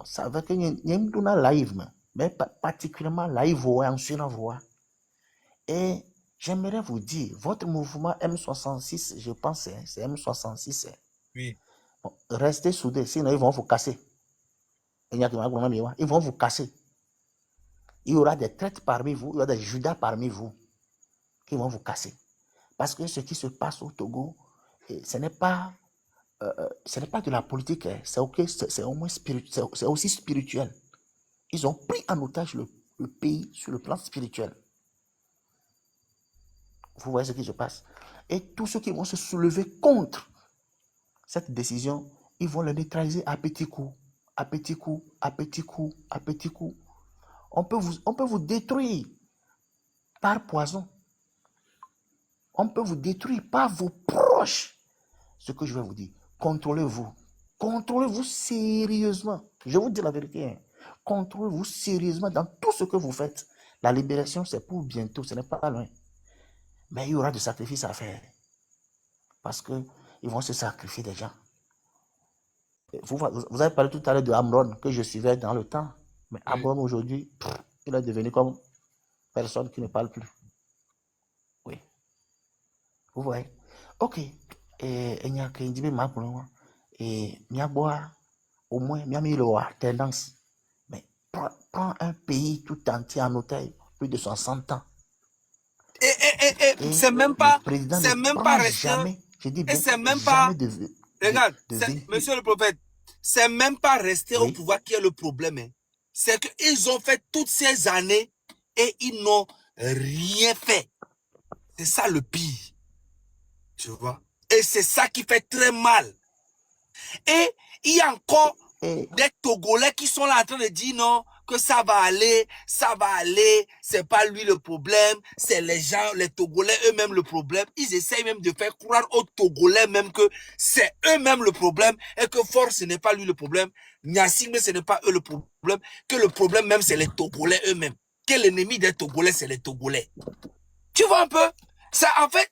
ça veut dire qu'il y a une live, mais particulièrement live en voix. Et j'aimerais vous dire, votre mouvement M66, je pense, c'est M66. Oui. Bon, restez soudés, sinon ils vont vous casser. Ils vont vous casser. Il y aura des traites parmi vous, il y aura des Judas parmi vous qui vont vous casser. Parce que ce qui se passe au Togo, ce n'est pas de la politique, c'est au moins c'est aussi spirituel. Ils ont pris en otage le pays sur le plan spirituel. Vous voyez ce qui se passe. Et tous ceux qui vont se soulever contre cette décision, ils vont le neutraliser à petits coups, à petits coups, à petits coups, à petits coups. On peut vous détruire par poison. On peut vous détruire par vos proches. Ce que je vais vous dire, contrôlez-vous. Contrôlez-vous sérieusement. Je vous dis la vérité. Hein. Contrôlez-vous sérieusement dans tout ce que vous faites. La libération, c'est pour bientôt, ce n'est pas loin. Mais il y aura des sacrifices à faire. Parce qu'ils vont se sacrifier des gens. Vous avez parlé tout à l'heure de Amron, que je suivais dans le temps. Mais Amron, aujourd'hui, il est devenu comme personne qui ne parle plus. Oui. Vous voyez? Ok. Et il y a qui dit, et au moins, il y a tendance. Mais prends un pays tout entier en otage, plus de 60 ans. Et c'est même pas, restreint. Je dis bien, et c'est même pas, regarde, de monsieur le prophète, c'est même pas rester au pouvoir qui est le problème. Hein. C'est qu'ils ont fait toutes ces années et ils n'ont rien fait. C'est ça le pire. Tu vois? Et c'est ça qui fait très mal. Et il y a encore des Togolais qui sont là en train de dire non, que ça va aller, c'est pas lui le problème, c'est les gens, les Togolais eux-mêmes le problème. Ils essayent même de faire croire aux Togolais même que c'est eux-mêmes le problème et que Force ce n'est pas lui le problème, Nyasingbe ce n'est pas eux le problème, que le problème même c'est les Togolais eux-mêmes, que l'ennemi des Togolais c'est les Togolais. Tu vois un peu? Ça, en fait,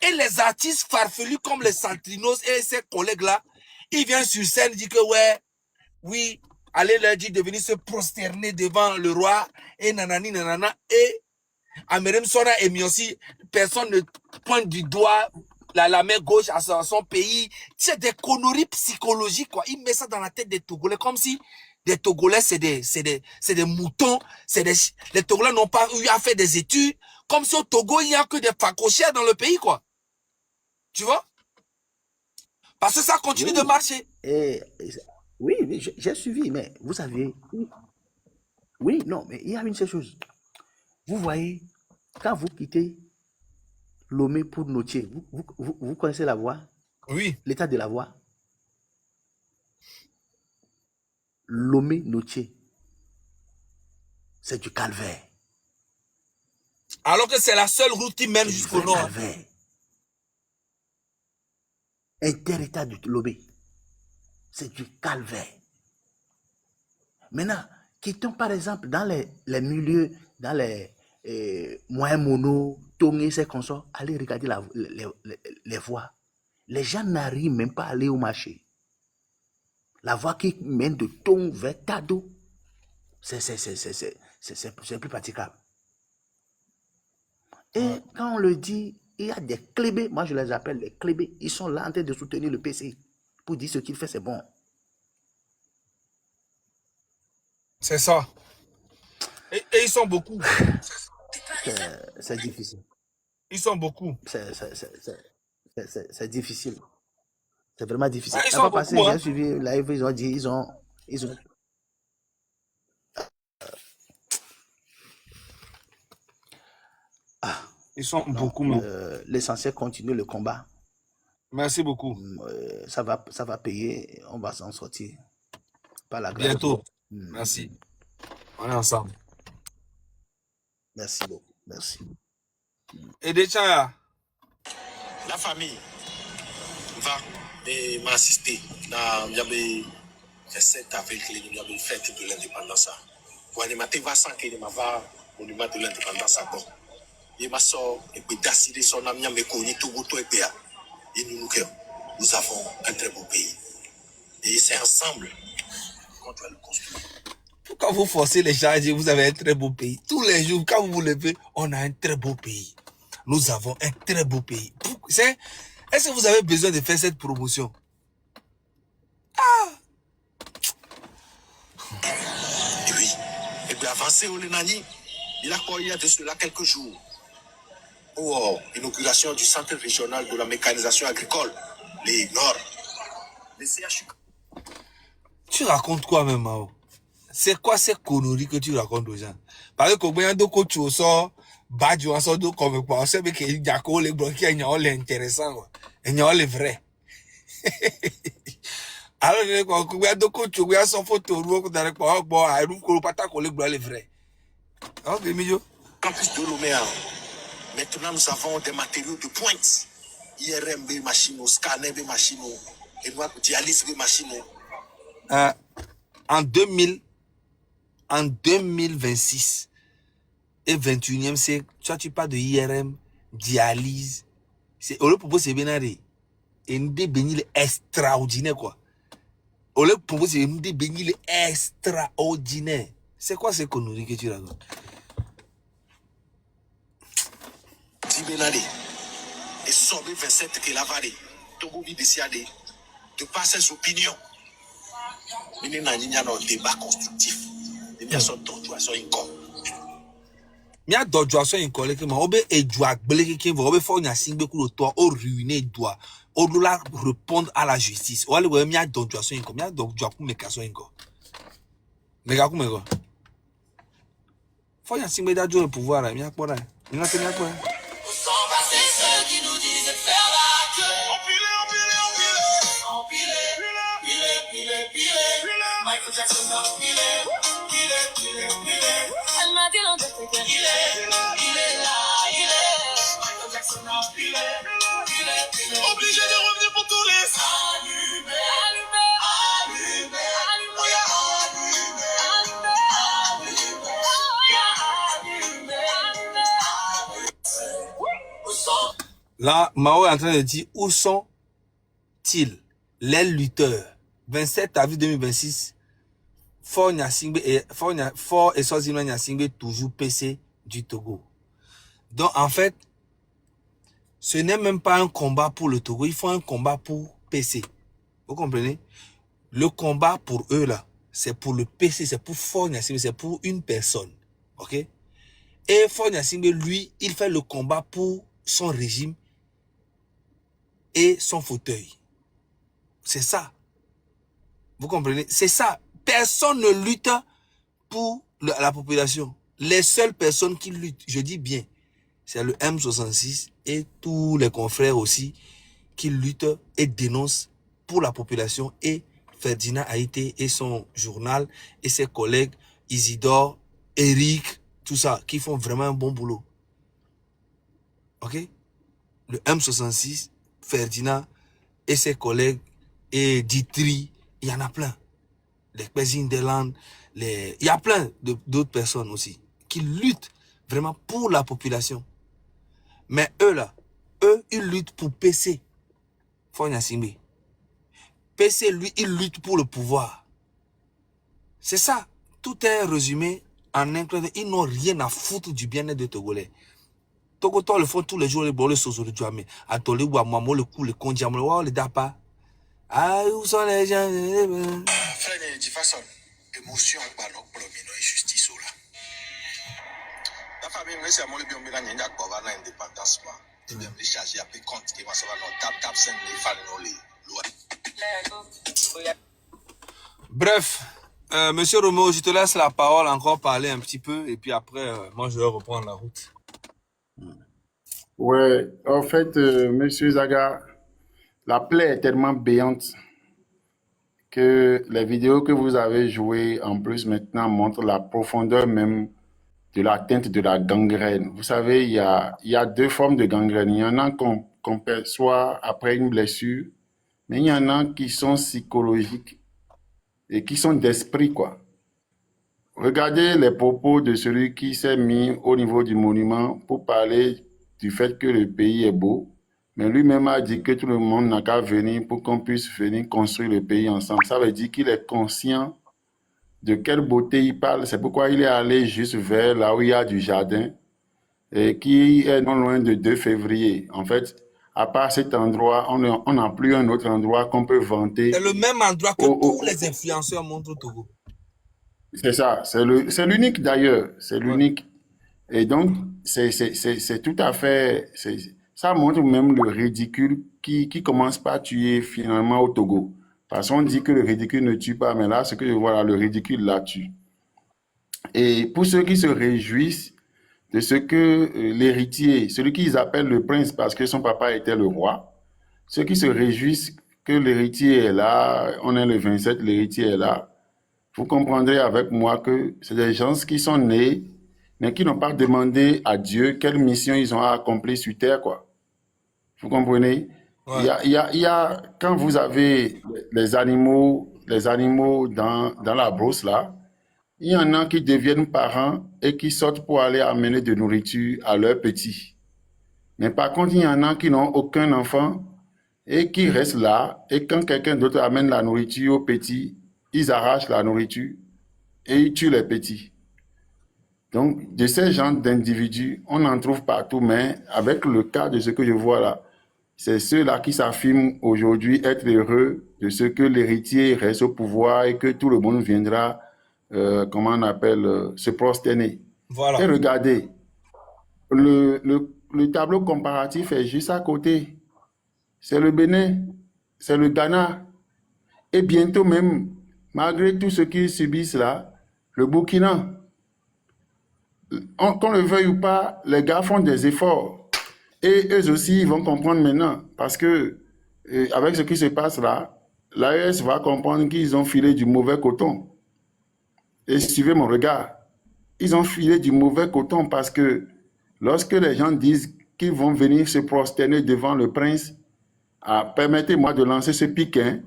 et les artistes farfelus comme les Santrinos et ses collègues-là, ils viennent sur scène et disent que ouais, oui, allez leur dire de venir se prosterner devant le roi et nanani nanana. Et à Merem Sona et Mionsi, personne ne pointe du doigt la main gauche à son pays. C'est des conneries psychologiques, quoi. Ils mettent ça dans la tête des Togolais comme si les Togolais, c'est des moutons. Les Togolais n'ont pas eu à faire des études. Comme si au Togo, il n'y a que des facochères dans le pays, quoi. Tu vois? Parce que ça continue de Oui. marcher. Oui, j'ai suivi, mais vous savez, oui, non, mais il y a une seule chose. Vous voyez, quand vous quittez Lomé pour Notier, vous connaissez la voie, Oui. l'état de la voie. Lomé Notier, c'est du calvaire. Alors que c'est la seule route qui mène C'est du jusqu'au vrai nord. calvaire. Interétat du Lomé, c'est du calvaire. Maintenant, quittons par exemple dans les milieux, dans les moyens mono, Tongé, ces consorts, allez regarder les voies. Les gens n'arrivent même pas à aller au marché. La voie qui mène de Tong vers Tado, c'est plus praticable. Et quand on le dit, il y a des clébés, moi je les appelle les clébés, ils sont là en train de soutenir le PC pour dire ce qu'il fait, c'est bon. C'est ça. Et ils sont beaucoup. C'est difficile. Ils sont beaucoup. C'est difficile. C'est vraiment difficile. Ah, ils La sont fois passée, beaucoup, hein. j'ai suivi live, ils ont dit, ils ont Ils sont non, beaucoup, mais. l'essentiel, continue le combat. Merci beaucoup. Ça va payer, on va s'en sortir. Par la grâce. Bientôt. Merci. On est ensemble. Merci beaucoup. Merci. Et des Chaya. La famille va m'assister dans le 7 avril, la fête de l'indépendance. Pour animer va sans que ma va monument de l'indépendance à bord. Il m'a sorti et puis d'assister son ami me connaît tout et bien. Et nous avons un très beau pays. Et c'est ensemble qu'on doit le construire. Pourquoi vous forcez les gens à dire vous avez un très beau pays? Tous les jours, quand vous vous levez, on a un très beau pays. Nous avons un très beau pays. Est-ce que vous avez besoin de faire cette promotion? Et oui, et puis avancé au Lenani, il a quoi il y a de cela quelques jours. Oh, inauguration du centre régional de la mécanisation agricole, les Nord. Les CHU. Tu racontes quoi même, Mao? C'est quoi ces conneries que tu racontes aux gens? Parce que quand on a coach au sort, badge on sort de comme quoi, on sait que il y a quoi les bloqués, il y a l'intéressant, il y a les vrais. Alors quand on a coach, on a son photo, on a quoi, bon, à nous qu'on pas ta collègue les vrais. Ok, Mijo. Campus de Lomé. Maintenant, nous avons des matériaux de pointe. IRM, machine, scanner, machine, et nous avons dialyse, machine. En 2026 et 21e siècle, tu parles de IRM, dialyse. C'est au lieu pour c'est bien allé. Et nous bénis extraordinaire quoi. Au lieu pour c'est nous bénis extraordinaire. C'est quoi ces conneries que tu racontes? Benade et Sobe 27 qui l'a valé. Togo vit décidé de par ses opinions. Il n'y a un débat constructif. Il y a son torturation income. Il y a d'autres choses incollées que moi, et doit blé qui va faire une assigne pour le toit, au ruiner doit, au doit répondre à la justice. Ou alors, il y a d'autres choses income, il y a d'autres choses pour me casser income. Mais gars, comment quoi? Faut y assigne d'ailleurs le pouvoir là, il y a quoi là? Il y a quoi? Michael Jackson, Elle m'a dit l'en tête que il est là, Michael Jackson, obligé de revenir pour tous les Là, Mao est en train de dire où sont-ils, les lutteurs. 27 avril 2026, Fort et Sozino Nyasingbe toujours PC du Togo. Donc en fait, ce n'est même pas un combat pour le Togo, ils font un combat pour PC. Vous comprenez? Le combat pour eux là, c'est pour le PC, c'est pour Fort Nyasingbe, c'est pour une personne. Ok? Et Fort Nyasingbe, lui, il fait le combat pour son régime et son fauteuil. C'est ça. Vous comprenez? C'est ça. Personne ne lutte pour la population. Les seules personnes qui luttent, je dis bien, c'est le M66 et tous les confrères aussi qui luttent et dénoncent pour la population, et Ferdinand Haïté et son journal et ses collègues Isidore, Eric, tout ça, qui font vraiment un bon boulot. Ok? Le M66, Ferdinand et ses collègues et Ditri, il y en a plein. Les Kwesi Ndeland, il y a plein d'autres personnes aussi qui luttent vraiment pour la population. Mais eux là, ils luttent pour PC. Fort Nyasingbe. PC, lui, il lutte pour le pouvoir. C'est ça. Tout est résumé en un clin d'œil. Ils n'ont rien à foutre du bien-être des Togolais. Togoto le font tous les jours, les bolos sur le Djamé. À Tolé ou à Mamo, le coup, le Kondiam, le Dapa. Ah, où sont les gens? Frère, de façon, émotion, pardon, pour le minot et justice là. La famille, mais c'est à moi le bien, mais là, il y a quoi, l'indépendance, moi. Et bien, les chargés, après, compte, qui va se faire, tap, 5 les fans, non, les lois. Bref, Monsieur Romo, je te laisse la parole encore parler un petit peu et puis après, moi je vais reprendre la route. Ouais, en fait, Monsieur Zaga, la plaie est tellement béante que les vidéos que vous avez jouées en plus maintenant montrent la profondeur même de l'atteinte de la gangrène. Vous savez, il y a deux formes de gangrène. Il y en a qu'on perçoit après une blessure, mais il y en a qui sont psychologiques et qui sont d'esprit, quoi. Regardez les propos de celui qui s'est mis au niveau du monument pour parler du fait que le pays est beau, mais lui-même a dit que tout le monde n'a qu'à venir pour qu'on puisse venir construire le pays ensemble. Ça veut dire qu'il est conscient de quelle beauté il parle. C'est pourquoi il est allé juste vers là où il y a du jardin et qui est non loin de 2 février. En fait, à part cet endroit, on n'a plus un autre endroit qu'on peut vanter. C'est le même endroit que au- au- tous les influenceurs montrent au Togo. C'est ça, c'est l'unique d'ailleurs, c'est Ouais. l'unique. Et donc, c'est tout à fait, ça montre même le ridicule qui commence pas à tuer finalement au Togo. Parce qu'on dit que le ridicule ne tue pas, mais là, ce que je vois là, le ridicule la tue. Et pour ceux qui se réjouissent de ce que l'héritier, celui qu'ils appellent le prince parce que son papa était le roi, ceux qui se réjouissent que l'héritier est là, on est le 27, l'héritier est là, vous comprendrez avec moi que c'est des gens qui sont nés, mais qui n'ont pas demandé à Dieu quelle mission ils ont à accomplir sur terre, quoi. Vous comprenez? Ouais. Il y a, quand vous avez les animaux dans la brousse, là, il y en a qui deviennent parents et qui sortent pour aller amener de nourriture à leurs petits. Mais par contre, il y en a qui n'ont aucun enfant et qui restent là. Et quand quelqu'un d'autre amène la nourriture aux petits, ils arrachent la nourriture et ils tuent les petits. Donc, de ces genres d'individus, on en trouve partout, mais avec le cas de ce que je vois là, c'est ceux-là qui s'affirment aujourd'hui être heureux de ce que l'héritier reste au pouvoir et que tout le monde viendra, comment on appelle, se prosterner. Et Voilà. regardez, le tableau comparatif est juste à côté. C'est le Bénin, c'est le Ghana. Et bientôt même, malgré tout ce qu'ils subissent là, le Burkina, qu'on le veuille ou pas, les gars font des efforts. Et eux aussi, ils vont comprendre maintenant. Parce que, avec ce qui se passe là, l'AES va comprendre qu'ils ont filé du mauvais coton. Et suivez mon regard. Ils ont filé du mauvais coton parce que lorsque les gens disent qu'ils vont venir se prosterner devant le prince, permettez-moi de lancer ce pic, hein.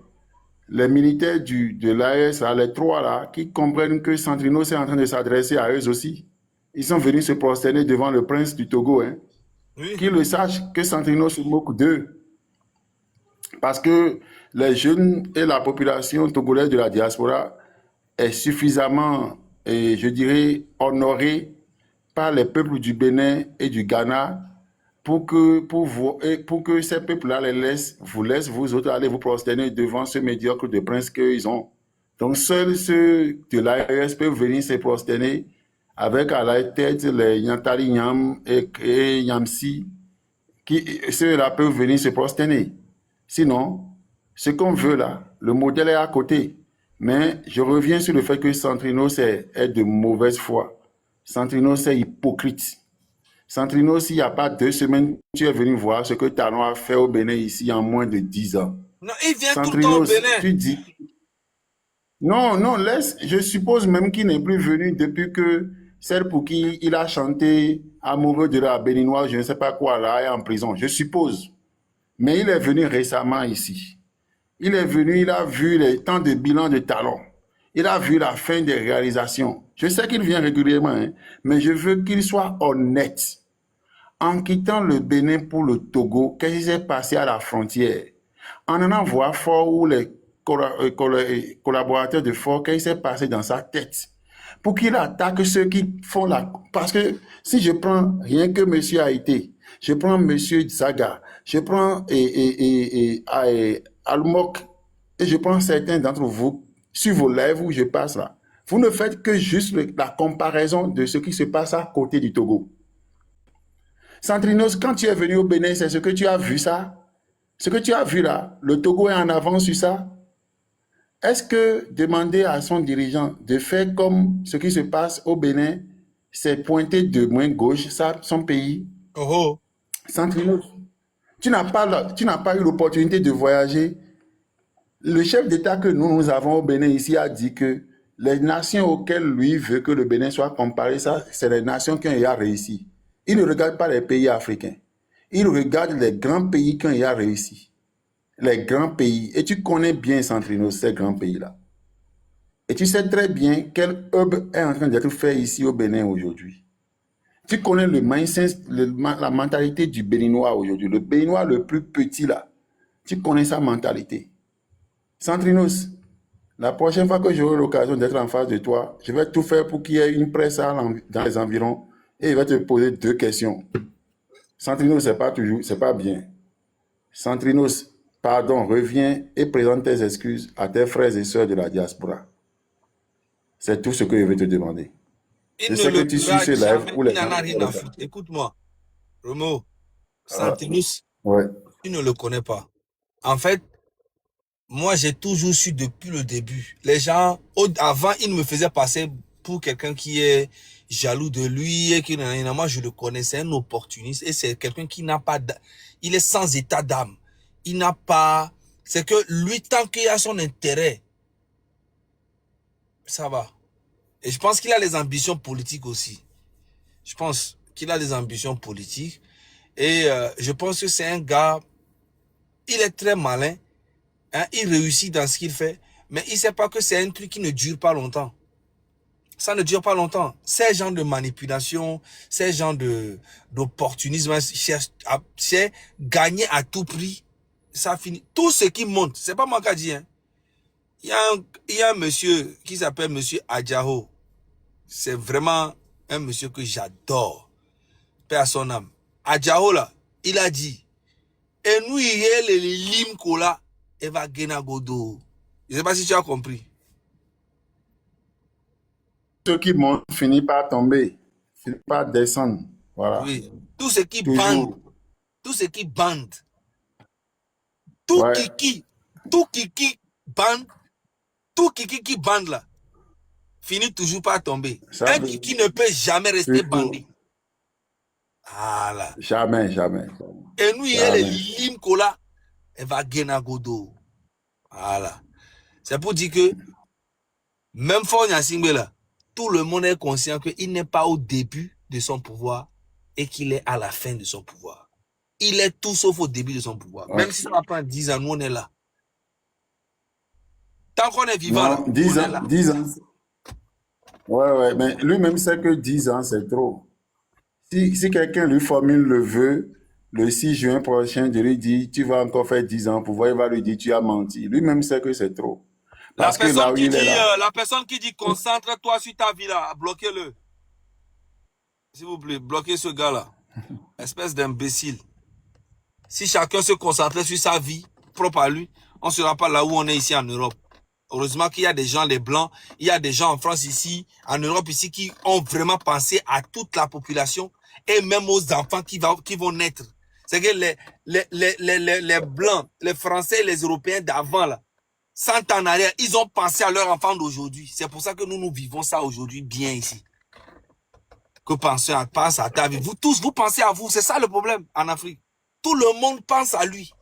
Les militaires de l'AES, les trois là, qui comprennent que Centrinos est en train de s'adresser à eux aussi. Ils sont venus se prosterner devant le prince du Togo, hein. Oui. Qu'ils le sachent que Centrino se moque d'eux. Parce que les jeunes et la population togolaise de la diaspora est suffisamment, je dirais, honorée par les peuples du Bénin et du Ghana pour que ces peuples-là vous laissent, vous autres, aller vous prosterner devant ce médiocre de prince qu'ils ont. Donc, seuls ceux de l'ARS peuvent venir se prosterner avec à la tête les Nyantari Nyam et Nyamsi, ceux-là peuvent venir se prosterner. Sinon, ce qu'on veut là, le modèle est à côté. Mais je reviens sur le fait que Centrino est de mauvaise foi. Centrino, c'est hypocrite. Centrino, s'il n'y a pas 2 semaines, tu es venu voir ce que Talon a fait au Bénin ici en moins de 10 ans. Non, il vient tout le temps Centrino, au Bénin. tu dis... Non, non, laisse. Je suppose même qu'il n'est plus venu depuis que celle pour qui il a chanté Amoureux de la Béninoise, je ne sais pas quoi, là, est en prison. Je suppose. Mais il est venu récemment ici. Il est venu, il a vu les temps de bilan de Talon. Il a vu la fin des réalisations. Je sais qu'il vient régulièrement, hein, mais je veux qu'il soit honnête. En quittant le Bénin pour le Togo, qu'est-ce qui s'est passé à la frontière? En allant voir Fort ou les collaborateurs de Fort, qu'est-ce qui s'est passé dans sa tête? Pour qu'il attaque ceux qui font la... Parce que si je prends rien que M. Haïté, je prends M. Zaga, je prends Almok, et je prends certains d'entre vous sur vos lèvres où je passe là. Vous ne faites que juste la comparaison de ce qui se passe à côté du Togo. Centrinos, quand tu es venu au Bénin, c'est ce que tu as vu ça? Ce que tu as vu là, le Togo est en avance sur ça? Est-ce que demander à son dirigeant de faire comme ce qui se passe au Bénin, c'est pointer de main gauche ça, son pays? Oh, Centrinos, tu n'as pas eu l'opportunité de voyager. Le chef d'État que nous avons au Bénin ici a dit que les nations auxquelles lui veut que le Bénin soit comparé, ça, c'est les nations qui ont déjà réussi. Il ne regarde pas les pays africains. Il regarde les grands pays qui ont déjà réussi. Les grands pays. Et tu connais bien, Centrino, ces grands pays-là. Et tu sais très bien quel hub est en train d'être fait ici au Bénin aujourd'hui. Tu connais le mindset, la mentalité du Béninois aujourd'hui. Le Béninois le plus petit là. Tu connais sa mentalité. Centrinos, la prochaine fois que j'aurai l'occasion d'être en face de toi, je vais tout faire pour qu'il y ait une presse dans les environs et il va te poser 2 questions. Centrinos, c'est pas bien. Centrinos, pardon, reviens et présente tes excuses à tes frères et sœurs de la diaspora. C'est tout ce que je vais te demander. il Je ne sais que le tu suis fera ce live jamais. où Il les n'en gens a rien à foutre. Écoute-moi, Romo, Santinus, ouais. tu ne le connais pas. En fait, moi, j'ai toujours su depuis le début. Les gens, avant, ils me faisaient passer pour quelqu'un qui est jaloux de lui et qui, moi, je le connais, c'est un opportuniste et c'est quelqu'un qui n'a pas, il est sans état d'âme. Il n'a pas, c'est que lui, tant qu'il a son intérêt, ça va. Et je pense qu'il a les ambitions politiques aussi. Je pense qu'il a des ambitions politiques. Et je pense que c'est un gars, il est très malin. Hein, il réussit dans ce qu'il fait. Mais il ne sait pas que c'est un truc qui ne dure pas longtemps. Ça ne dure pas longtemps. Ces gens de manipulation, ces gens d'opportunisme, c'est gagner à tout prix. Ça finit. Tout ce qui monte, c'est pas moi qui ai dit. Hein. Il y a un monsieur qui s'appelle monsieur Adjaho. C'est vraiment un monsieur que j'adore. Paix à son âme. Adjaho là, il a dit, et nous il y a les lim kola, et va gena godo. Je ne sais pas si tu as compris. Ceux qui montent finissent par tomber, finissent par descendre. Voilà. Oui. Tout ce qui Toujours. bande, tout ce qui bande, tout Ouais. kiki bande, tout kiki qui bande là, finit toujours par tomber. Ça Un veut- kiki ne peut jamais rester Toujours. bandé. Voilà. Jamais, jamais. Et nous, il y a les Jamais. lim kola, et va gena godo. Voilà. C'est pour dire que, même Faure Gnassingbé là, tout le monde est conscient qu'il n'est pas au début de son pouvoir et qu'il est à la fin de son pouvoir. Il est tout sauf au début de son pouvoir. Ouais. Même si ça va prendre 10 ans, nous on est là. Tant qu'on est vivant là, Non, on 10 est ans, là. 10 ans. Ouais, ouais, mais lui-même sait que 10 ans, c'est trop. Si quelqu'un lui formule le vœu, le 6 juin prochain, je lui dis, tu vas encore faire 10 ans pour voir, il va lui dire, tu as menti. Lui-même sait que c'est trop. La Parce que là personne où qui il est dit, là, concentre-toi sur ta vie là, bloquez-le. S'il vous plaît, bloquez ce gars-là. Espèce d'imbécile. Si chacun se concentrait sur sa vie propre à lui, on ne sera pas là où on est ici en Europe. Heureusement qu'il y a des gens, les Blancs, il y a des gens en France ici, en Europe ici, qui ont vraiment pensé à toute la population et même aux enfants qui vont naître. C'est que les Blancs, les Français et les Européens d'avant, là, 100 ans en arrière, ils ont pensé à leurs enfants d'aujourd'hui. C'est pour ça que nous vivons ça aujourd'hui bien ici. Que pense à ta vie. Vous tous, vous pensez à vous. C'est ça le problème en Afrique. Tout le monde pense à lui.